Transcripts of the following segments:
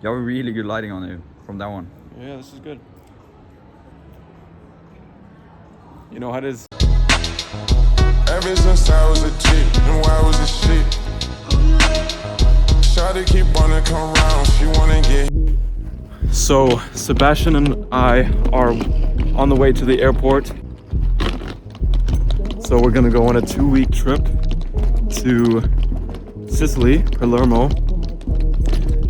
You have a really good lighting on you from that one. Yeah, this is good. You know how it is. Ever since I was a chick, and I was a shit. Shawty keep wanna come round, she wanna get. So Sebastian and I are on the way to the airport. So we're gonna go on a 2-week trip to Sicily, Palermo,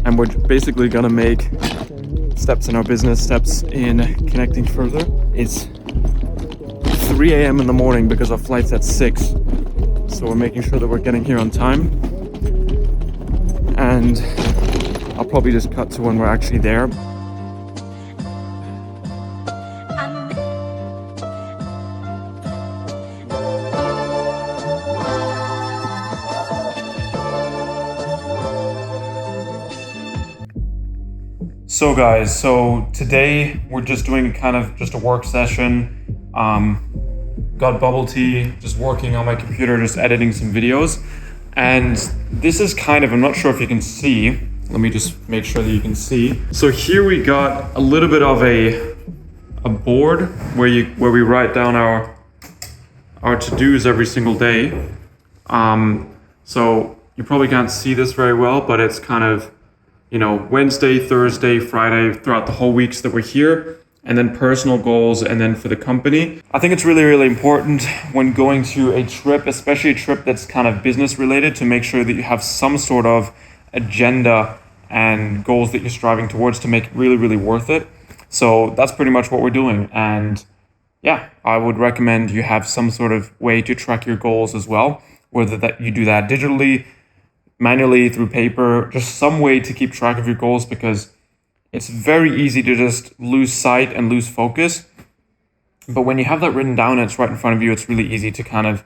and we're basically gonna make steps in our business, steps in connecting further. It's 3 a.m. in the morning because our flight's at 6. So we're making sure that we're getting here on time. And I'll probably just cut to when we're actually there. So guys, so today we're just doing kind of just a work session. Got bubble tea, just working on my computer, just editing some videos. And this is kind of, I'm not sure if you can see, let me just make sure that you can see. So here we got a little bit of a board where we write down our to-dos every single day. So you probably can't see this very well, but it's kind of, you know, Wednesday, Thursday, Friday, throughout the whole weeks that we're here, and then personal goals, and then for the company. I think it's really, really important when going to a trip, especially a trip that's kind of business related, to make sure that you have some sort of agenda and goals that you're striving towards to make it really, really worth it. So that's pretty much what we're doing. And yeah, I would recommend you have some sort of way to track your goals as well, whether that you do that digitally, manually, through paper, just some way to keep track of your goals, because it's very easy to just lose sight and lose focus. But when you have that written down and it's right in front of you, it's really easy to kind of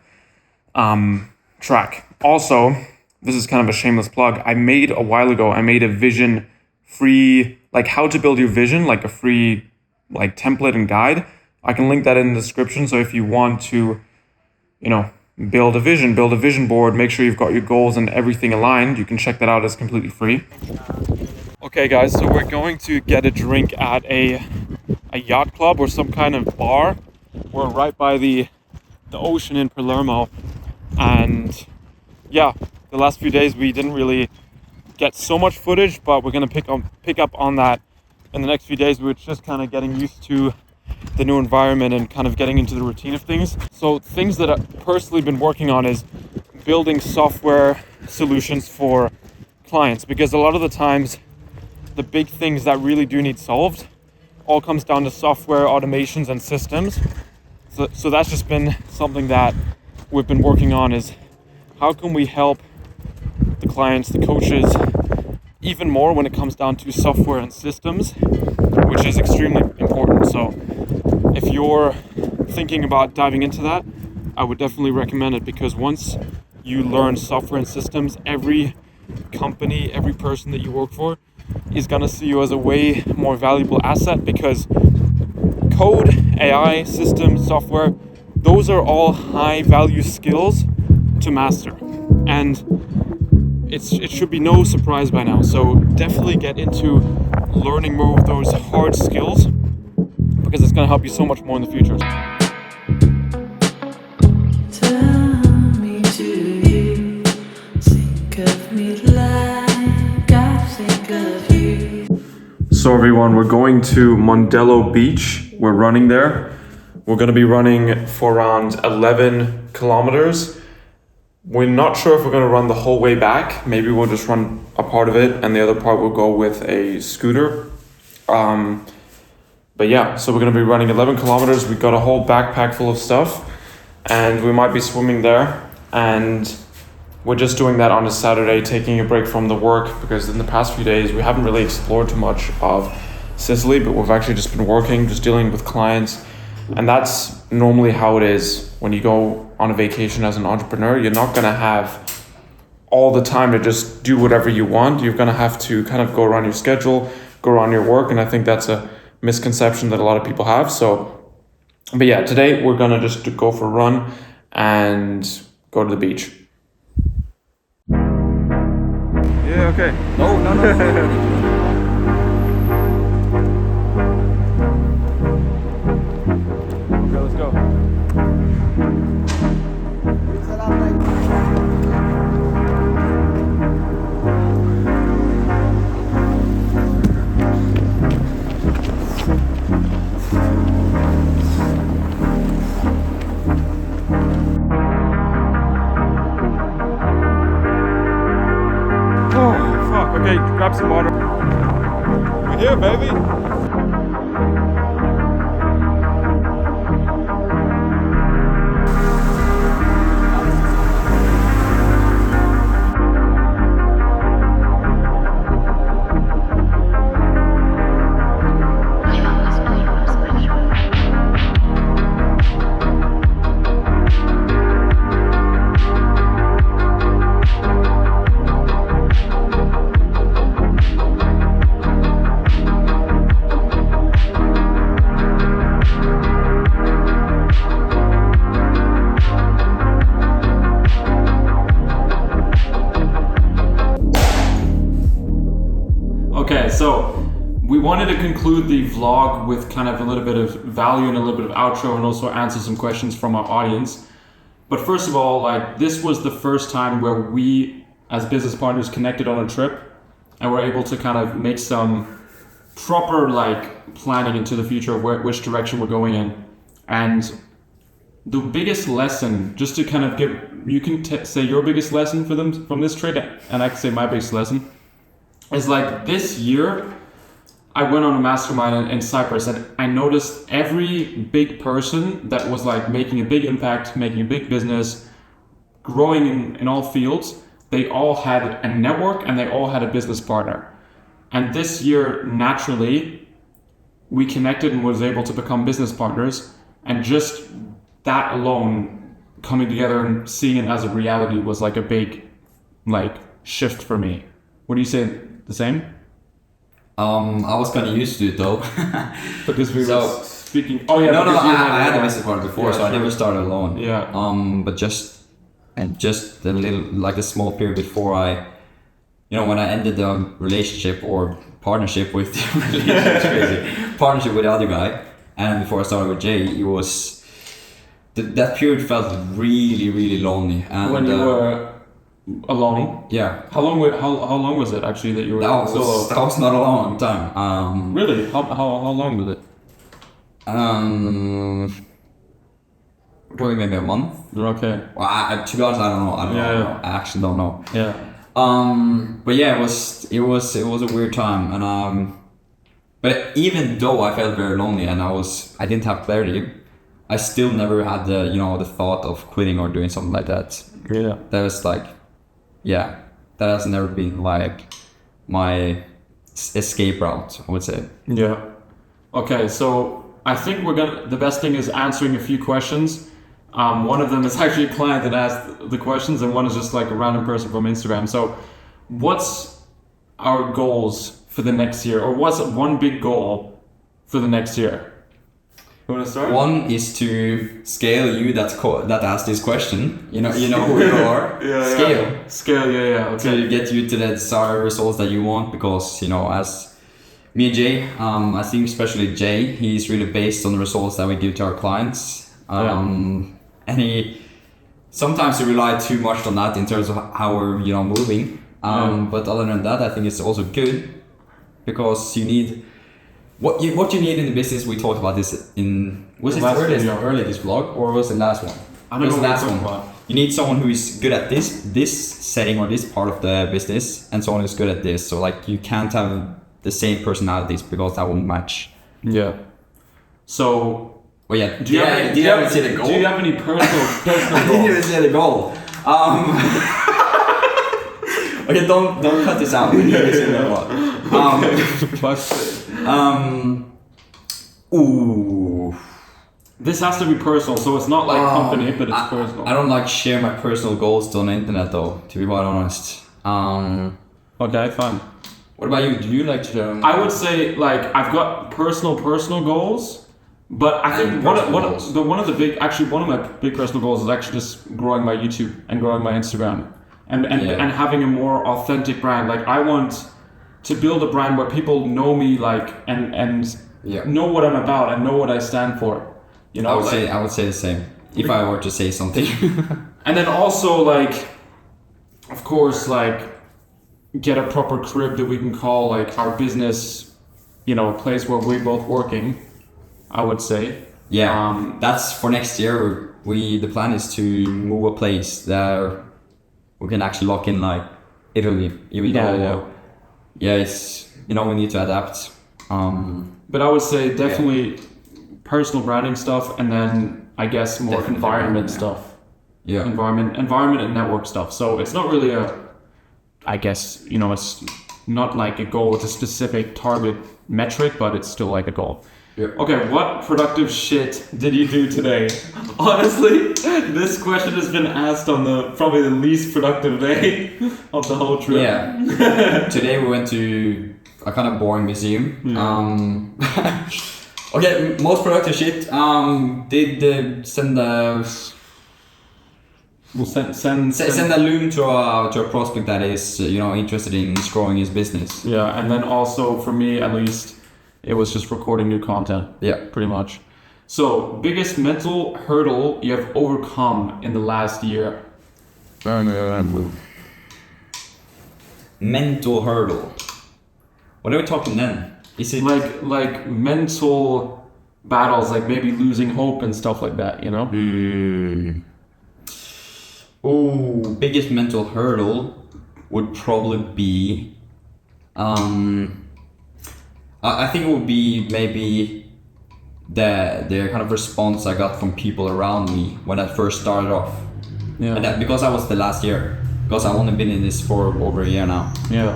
track. Also, this is kind of a shameless plug. I made a vision free, like how to build your vision, like a free like template and guide. I can link that in the description. So if you want to, you know, build a vision board, make sure you've got your goals and everything aligned, you can check that out. It's completely free. Okay guys, so we're going to get a drink at a yacht club or some kind of bar. We're right by the ocean in Palermo, and yeah, the last few days we didn't really get so much footage, but we're gonna pick up on that in the next few days. We're just kind of getting used to the new environment and kind of getting into the routine of things. So things that I've personally been working on is building software solutions for clients, because a lot of the times the big things that really do need solved all comes down to software automations and systems. So that's just been something that we've been working on, is how can we help the clients, the coaches, even more when it comes down to software and systems, which is extremely important. So if you're thinking about diving into that, I would definitely recommend it, because once you learn software and systems, every company, every person that you work for is going to see you as a way more valuable asset, because code, AI, systems, software, those are all high value skills to master. And it should be no surprise by now. So definitely get into learning more of those hard skills, because it's going to help you so much more in the future. So everyone, we're going to Mondello Beach. We're running there. We're going to be running for around 11 kilometers. We're not sure if we're going to run the whole way back. Maybe we'll just run a part of it, and the other part will go with a scooter. But yeah, so we're going to be running 11 kilometers. We've got a whole backpack full of stuff, and we might be swimming there. And we're just doing that on a Saturday, taking a break from the work, because in the past few days we haven't really explored too much of Sicily, but we've actually just been working, just dealing with clients. And that's normally how it is when you go on a vacation as an entrepreneur. You're not going to have all the time to just do whatever you want. You're going to have to kind of go around your schedule, go around your work. And I think that's a misconception that a lot of people have. So, but yeah, today we're going to just go for a run and go to the beach. Yeah, okay. No. Yeah, baby. Okay, so we wanted to conclude the vlog with kind of a little bit of value and a little bit of outro and also answer some questions from our audience. But first of all, like this was the first time where we as business partners connected on a trip and were able to kind of make some proper like planning into the future of which direction we're going in. And the biggest lesson, just to kind of give, you can say your biggest lesson for them from this trip, and I can say my biggest lesson, is like this year, I went on a mastermind in Cyprus and I noticed every big person that was like making a big impact, making a big business, growing in all fields, they all had a network and they all had a business partner. And this year, naturally, we connected and was able to become business partners, and just that alone, coming together and seeing it as a reality was like a big like shift for me. What do you say? The same? I was kind of used to it though. Because we So- were speaking. Oh yeah. No, because you I had a business partner before, Yeah, so I sure. never started alone. Yeah. But just a little, like a small period before when I ended the relationship or partnership with relationship's crazy partnership with the other guy, and before I started with Jay, it was that period felt really, really lonely. And When you were alone. yeah, How long was it actually that you were that solo? was not a long time. Really? How long was it? Probably maybe a month. Okay. Well, to be honest, I don't know. I don't Yeah, know. I actually don't know. Yeah. But yeah, it was a weird time, and but even though I felt very lonely and I didn't have clarity, I still never had the thought of quitting or doing something like that. Yeah. That was like, yeah, that has never been like my escape route, I would say. Yeah. Okay, so I think the best thing is answering a few questions. One of them is actually a client that asked the questions, and one is just like a random person from Instagram. So what's our goals for the next year, or what's one big goal for the next year? You want to start? One is to scale you that asked this question. You know who you are. Scale, yeah. Okay. To get you to the desired results that you want, because as me and Jay, I think especially Jay, he's really based on the results that we give to our clients. And sometimes we rely too much on that in terms of how we're moving. But other than that, I think it's also good, because you need what you need in the business. We talked about this was it early this vlog, or was it the last one? I don't know the what last you're one. talking about. You need someone who is good at this setting or this part of the business, and someone who's good at this. So like you can't have the same personalities, because that won't match. Yeah. So Well, yeah. do you have see the goal? Do you have any personal I didn't even goals? see the goal. Okay, don't cut this out. We need to see the goal. Ooh. This has to be personal, so it's not like company, but it's personal. I don't like share my personal goals on the internet though, to be quite honest. Okay, fine. What about you? Do you like to share? I would say like I've got personal goals, but I think one of my big personal goals is actually just growing my YouTube and growing my Instagram, and having a more authentic brand. Like I want to build a brand where people know me, like and know what I'm about and know what I stand for. I would say the same if I were to say something. And then also like, of course, like get a proper crib that we can call like our business, place where we're both working, I would say. Yeah, that's for next year. The plan is to move a place that we can actually lock in, like Italy. Even though, it's we need to adapt. But I would say definitely personal branding stuff, and then I guess more Definitely environment branding, yeah. stuff. Yeah. Environment and network stuff. So it's not really I guess, it's not like a goal with a specific target metric, but it's still like a goal. Yeah. Okay, what productive shit did you do today? Honestly, this question has been asked on probably the least productive day of the whole trip. Yeah. Today we went to a kind of boring museum. Okay, most productive shit. Did send a We'll send a loom to a prospect that is interested in growing his business. Yeah, and then also for me at least, it was just recording new content. Yeah. Pretty much. So, biggest mental hurdle you have overcome in the last year? Mental hurdle. What are we talking then? Is it Like mental battles, like maybe losing hope and stuff like that, Oh, biggest mental hurdle would probably be I think it would be maybe the kind of response I got from people around me when I first started off. Yeah. And that, because I was the last year, because I've only been in this for over a year now. Yeah.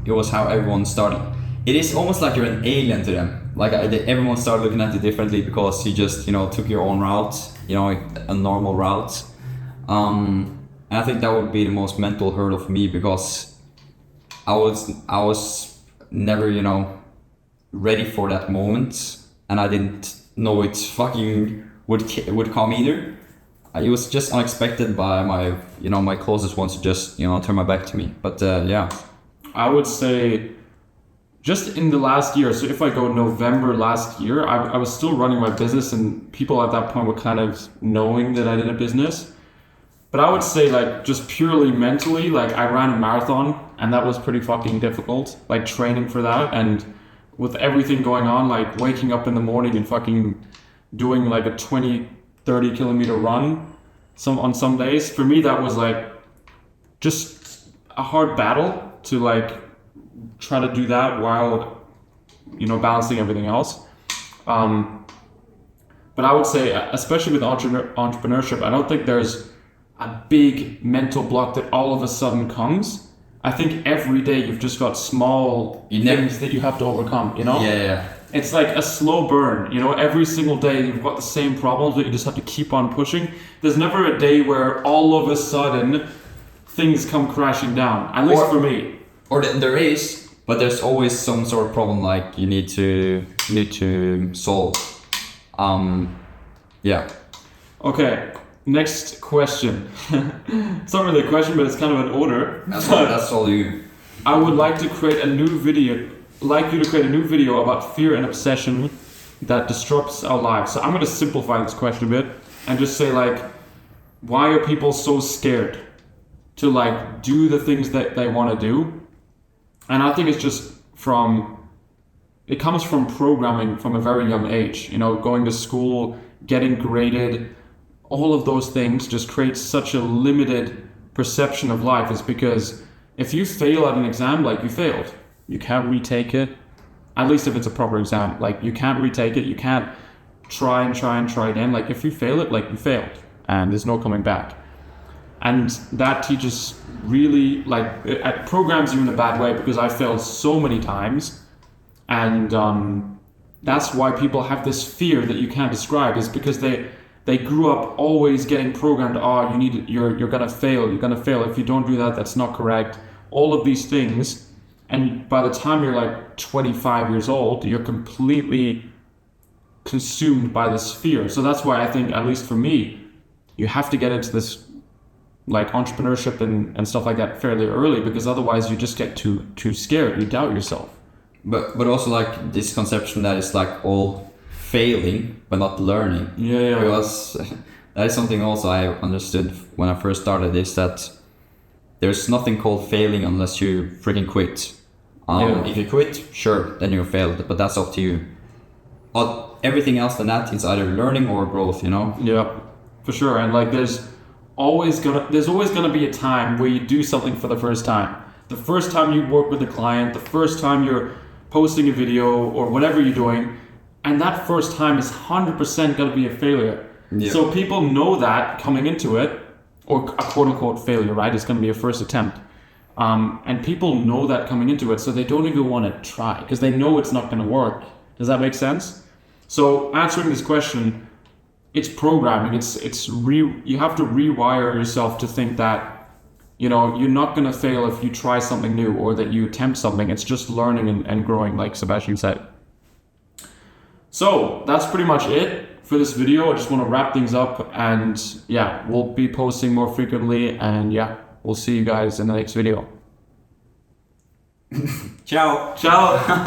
It was how everyone started. It is almost like you're an alien to them. Like everyone started looking at you differently because you just took your own route, a normal route. And I think that would be the most mental hurdle for me because I was never ready for that moment, and I didn't know it fucking would come either. It was just unexpected by my closest ones to just turn my back to me. But yeah, I would say just in the last year, so if I go November last year, I was still running my business, and people at that point were kind of knowing that I did a business. But I would say like just purely mentally, like I ran a marathon, and that was pretty fucking difficult, like training for that, and with everything going on, like waking up in the morning and fucking doing like a 20-30 kilometer run on some days. For me, that was like just a hard battle to like try to do that while balancing everything else. But I would say, especially with entrepreneurship, I don't think there's a big mental block that all of a sudden comes. I think every day you've just got small things that you have to overcome, Yeah. It's like a slow burn, every single day you've got the same problems, but you just have to keep on pushing. There's never a day where all of a sudden things come crashing down, at least for me. Or there is, but there's always some sort of problem like you need to solve. Yeah. Okay, next question. It's not really a question, but it's kind of an order. That's all you. I would like to create a new video, about fear and obsession that disrupts our lives. So I'm going to simplify this question a bit and just say like, why are people so scared to like do the things that they want to do? And I think it's just it comes from programming from a very young age, going to school, getting graded, all of those things just create such a limited perception of life. Is because if you fail at an exam, like you failed, you can't retake it, at least if it's a proper exam, like you can't retake it, you can't try again. Like if you fail it, like you failed and there's no coming back. And that teaches really it programs you in a bad way, because I failed so many times. And that's why people have this fear that you can't describe, is because they grew up always getting programmed. You're gonna fail. If you don't do that, that's not correct. All of these things, and by the time you're like 25 years old, you're completely consumed by this fear. So that's why I think, at least for me, you have to get into this like entrepreneurship and stuff like that fairly early, because otherwise you just get too scared. You doubt yourself. But also like this conception that it's like all failing but not learning. Yeah. Because that is something also I understood when I first started, is that there's nothing called failing unless you freaking quit. If you quit, sure, then you failed, but that's up to you. But everything else than that is either learning or growth, Yeah, for sure. And like there's always gonna be a time where you do something for the first time. The first time you work with a client, the first time you're posting a video or whatever you're doing, and that first time is 100% going to be a failure. Yeah. So people know that coming into it, or a quote unquote failure, right? It's going to be a first attempt. And people know that coming into it, so they don't even want to try because they know it's not going to work. Does that make sense? So answering this question, it's programming. You have to rewire yourself to think that, you know, you're not going to fail if you try something new or that you attempt something. It's just learning and growing, like Sebastian said. So that's pretty much it for this video. I just want to wrap things up, and yeah, we'll be posting more frequently, and yeah, we'll see you guys in the next video. Ciao. Ciao.